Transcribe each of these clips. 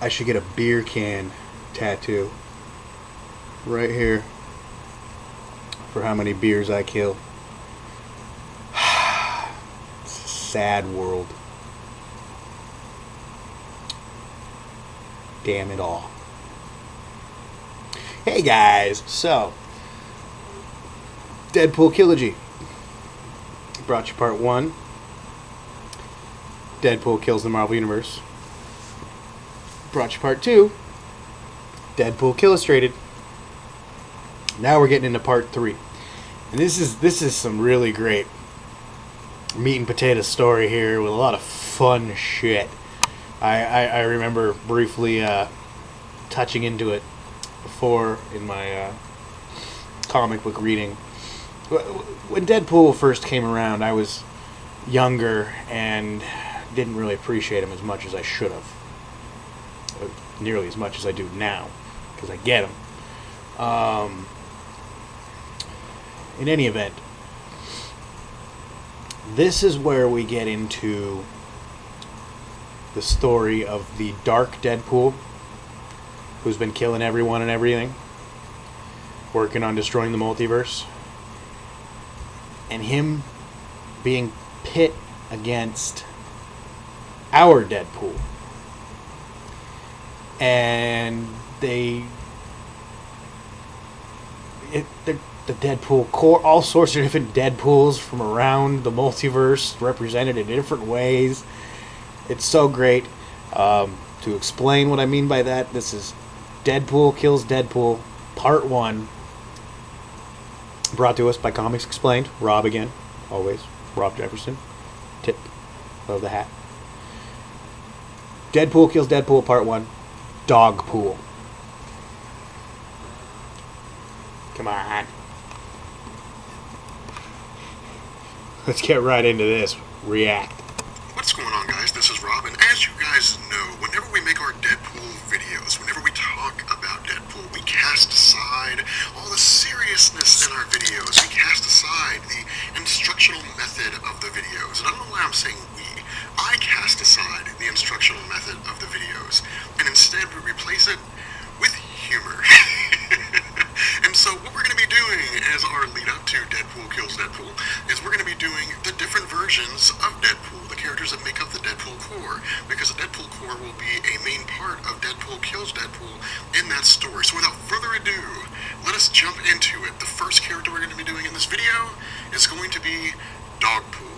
I should get a beer can tattoo right here for how many beers I kill. It's a sad world. Damn it all. Hey guys, so Deadpool Killogy brought you part 1. Deadpool kills the Marvel Universe. Brought you part 2. Deadpool Killustrated. Now we're getting into part 3. And this is some really great meat and potato story here with a lot of fun shit. I remember briefly touching into it before in my comic book reading. When Deadpool first came around, I was younger and didn't really appreciate him as much as I should have. Nearly as much as I do now, because I get him. In any event, this is where we get into the story of the Dark Deadpool, who's been killing everyone and everything, working on destroying the multiverse, and him being pit against our Deadpool. And the Deadpool core, all sorts of different Deadpools from around the multiverse represented in different ways. It's so great. To explain what I mean by that, this is Deadpool Kills Deadpool, Part 1. Brought to us by Comics Explained. Rob again, always. Rob Jefferson. Tip of the hat. Deadpool Kills Deadpool, Part 1. Dogpool. Come on. Let's get right into this. React. What's going on, guys? This is Rob, and as you guys know, whenever we make our Deadpool videos, whenever we talk about Deadpool, we cast aside all the seriousness in our videos. We cast aside the instructional method of the videos. And I don't know why I'm saying we. I cast aside the instructional method of the videos, and instead we replace it with humor. And so what we're going to be doing as our lead up to Deadpool Kills Deadpool is we're going to be doing the different versions of Deadpool, the characters that make up the Deadpool core, because the Deadpool core will be a main part of Deadpool Kills Deadpool in that story. So without further ado, let us jump into it. The first character we're going to be doing in this video is going to be Dogpool.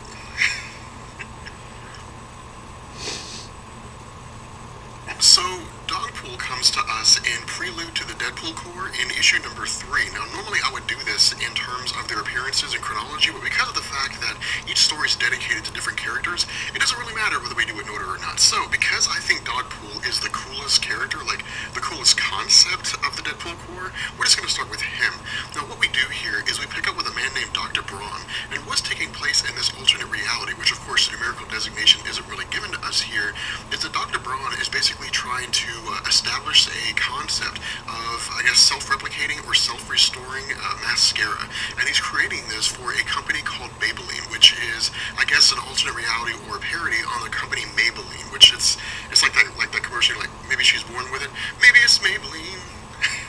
So, Dogpool comes to us in Prelude to the Deadpool Core in issue number 3. Now, normally I would do this in terms of their appearances in chronology, but because of the fact that each story is dedicated to different characters, it doesn't really matter whether we do it in order or not. So, because I think Dogpool is the coolest character, like the coolest concept of the Deadpool Core, we're just going to start with him. Now, what we do here is we pick up with a man named Dr. Braun, and what's taking place in this alternate reality, which of course the numerical designation isn't really given to us here, is that Dr. Braun is basically trying to establish a concept of, I guess, self-replicating or self-restoring mascara. And he's creating this for a company called Maybelline, which is, I guess, an alternate reality or a parody on the company Maybelline, which it's like that commercial, like, maybe she's born with it, maybe it's Maybelline.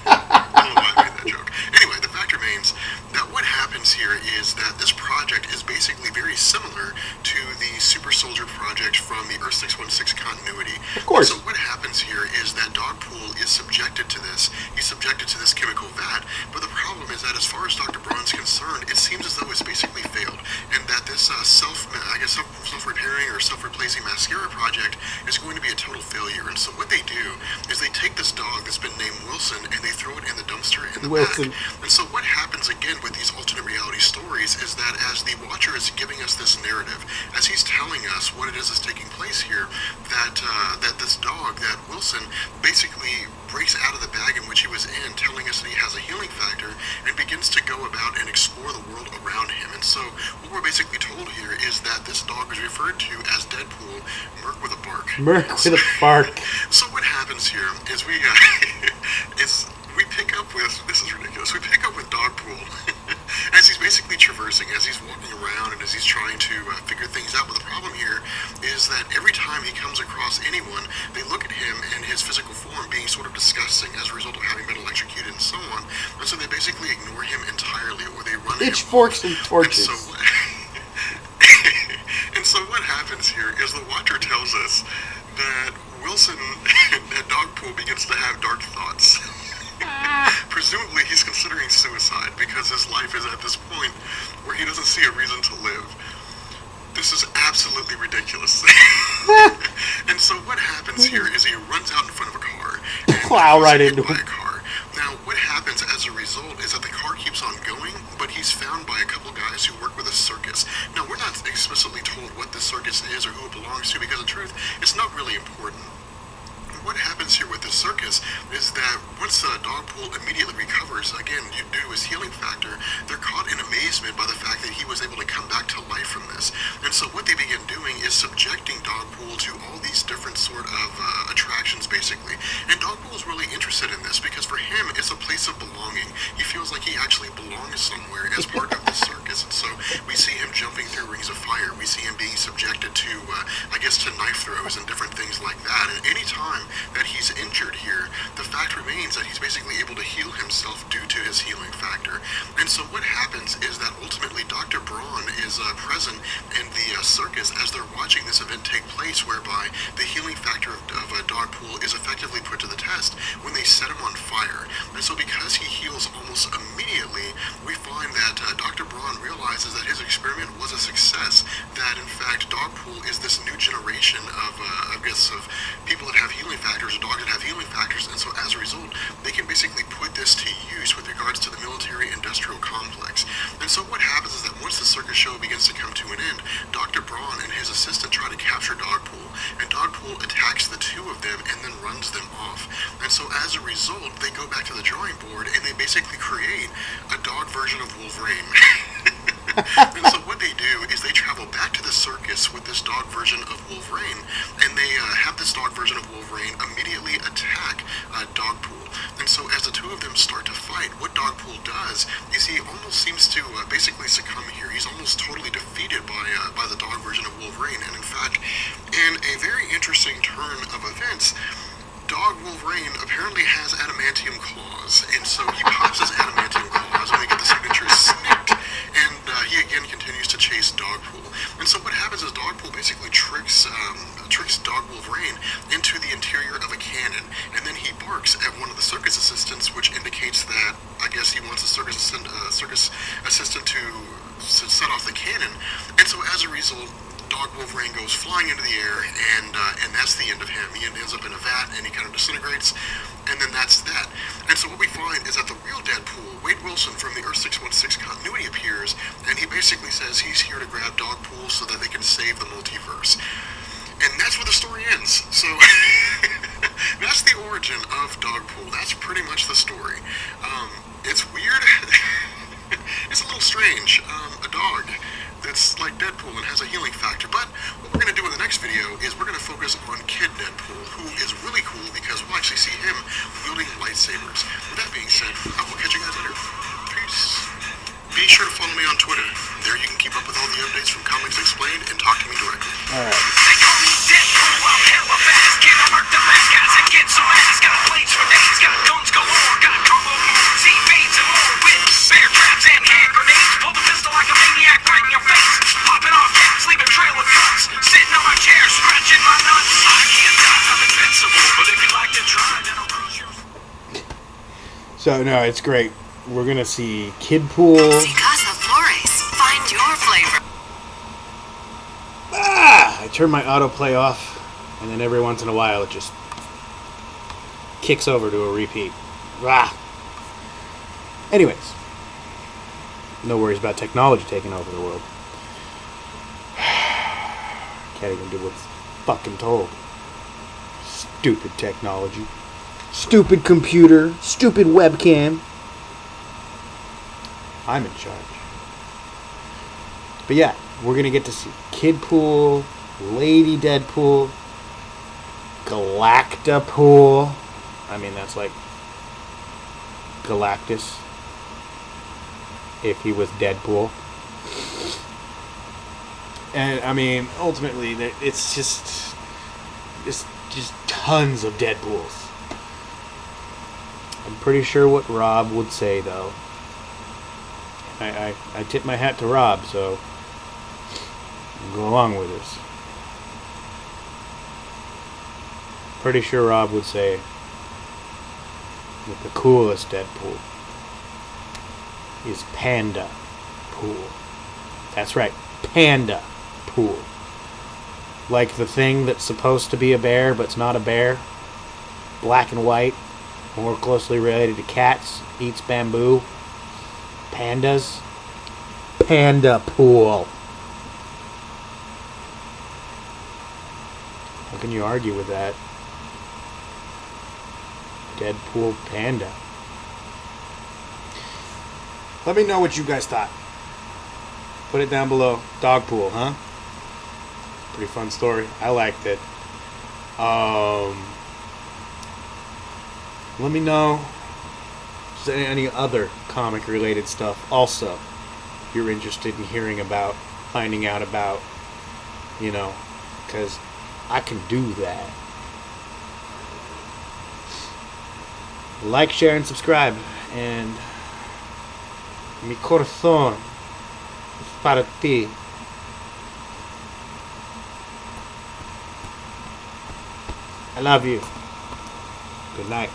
I don't know why I made that joke. Anyway, the fact remains that what happens here is that this project is basically very similar to the Super Soldier project from the Earth 616 continuity. Of course. So what happens here is that Dogpool is subjected to this. He's subjected to this chemical vat, but the problem is that as far as Dr. Braun's concerned, it seems as though it's basically failed, and that this self-repairing or self-replacing mascara project is going to be a total failure. And so what they do is they take this dog that's been named Wilson and they throw it in the dumpster in the back. And so what happens again with these alternate reality stories is that as the watcher is giving us this narrative, as he's telling us what it is that's taking place here, that this dog, that Wilson, basically breaks out of the bag in which he was in, telling us that he has a healing factor, and begins to go about and explore the world around him. And so what we're basically told here is that this dog is referred to as Deadpool, Merc with a Bark. Merc with a bark. So what happens here is we pick up with, this is ridiculous, we pick up with Dogpool as he's basically traversing, as he's walking around and as he's trying to figure things out. But the problem here is that every time he comes across anyone, they look at him and his his physical form being sort of disgusting as a result of having been electrocuted and so on. And so they basically ignore him entirely, or they run him pitchforks off. and torches. And so what happens here is the Watcher tells us that Wilson, that Dogpool, begins to have dark thoughts. Presumably he's considering suicide because his life is at this point where he doesn't see a reason to live. This is absolutely ridiculous. And so what happens here is he runs out in front of a car and plow right into by it. a car. Now, what happens as a result is that the car keeps on going, but he's found by a couple guys who work with a circus. Now, we're not explicitly told what this circus is or who it belongs to, because in truth, it's not really important. What happens here with the circus is that once Dogpool immediately recovers, again, due to his healing factor, they're caught in amazement by the fact that he was able to come back to life from this. And so what they begin doing is subjecting Dogpool to all these different sort of attractions, basically. And Dogpool is really interested in this because for him, it's a place of belonging. He feels like he actually belongs somewhere as part of the circus. And so we see him jumping through rings of fire. We see him being subjected to, to knife throws and different things like that. And any time that he's injured here, the fact remains that he's basically able to heal himself due to his healing factor. And so what happens is that ultimately Dr. Braun is present in the circus as they're watching this event take place, whereby the healing factor of Dogpool is effectively put to the test when they set him on fire. And so because he heals almost immediately, we find that Dr. Braun realizes that his experiment was a success, that in fact Dogpool is this new generation of people that have healing factors, or dogs that have healing factors, and so as a result, they can basically put this to use with regards to the military-industrial complex. And so what happens is that once the circus show begins to come to an end, Dr. Braun and his assistant try to capture Dogpool, and Dogpool attacks the two of them and then runs them off. And so as a result, they go back to the drawing board and they basically create a dog version of Wolverine. And so what they do is they travel back to the circus with this dog version of Wolverine, and they have this dog version of Wolverine immediately attack Dogpool. And so as the two of them start to fight, what Dogpool does is he almost seems to basically succumb here. He's almost totally defeated by the dog version of Wolverine. And in fact, in a very interesting turn of events, Dog Wolverine apparently has adamantium claws, and so he pops his adamantium claws and we get the signature snicked, and he again continues to chase Dogpool. And so what happens is Dogpool basically tricks Dog Wolverine into the interior of a cannon, and then he barks at one of the circus assistants, which indicates that I guess he wants the circus assistant to set off the cannon. And so as a result, Dog Wolverine goes flying into the air, and that's the end of him. He ends up in a vat, and he kind of disintegrates, and then that's that. And so what we find is that the real Deadpool, Wade Wilson from the Earth 616 continuity, appears, and he basically says he's here to grab Dogpool so that they can save the multiverse. And that's where the story ends. So that's the origin of Dogpool. That's pretty much the story. It's weird. It's a little strange. A dog that's like Deadpool and has a healing factor. But what we're going to do in the next video is we're going to focus on Kid Deadpool, who is really cool because we'll actually see him wielding lightsabers. With that being said, I will catch you guys later. Peace. Be sure to follow me on Twitter. There you can keep up with all the updates from Comics Explained and talk to me directly. Alright. They call me Deadpool, I'm hella fast. Kid, I murk the bad guys and get some ass. Got blades for days, got guns galore, got combo moves, evades and more. With bear traps and hand grenades, pull the pistol like a maniac right in your face. Popping off caps, leave a trail of cuts. Sitting on my chair, scratching my nuts. I can't die, I'm invincible, but if you'd like to try, then I'll cruise your... So, no, it's great. We're going to see Kidpool. Si Casa Flores, find your flavor. I turn my autoplay off, and then every once in a while it just kicks over to a repeat. Anyways, no worries about technology taking over the world. Can't even do what's fucking told. Stupid technology. Stupid computer. Stupid webcam. I'm in charge. But yeah, we're going to get to see Kidpool, Lady Deadpool, Galactapool. I mean, that's like Galactus if he was Deadpool. And I mean, ultimately, it's just tons of Deadpools. I'm pretty sure what Rob would say, though. I tip my hat to Rob, so I'll go along with this. Pretty sure Rob would say that the coolest Deadpool is Panda Pool. That's right, Panda Pool. Like the thing that's supposed to be a bear, but it's not a bear. Black and white, more closely related to cats, eats bamboo. Pandas. Panda Pool. How can you argue with that? Deadpool Panda. Let me know what you guys thought. Put it down below. Dogpool, huh? Pretty fun story. I liked it. Let me know if there's any other comic related stuff also if you're interested in hearing about, finding out about, you know, because I can do that. Like, share, and subscribe. And mi corazón es para ti. I love you. Good night.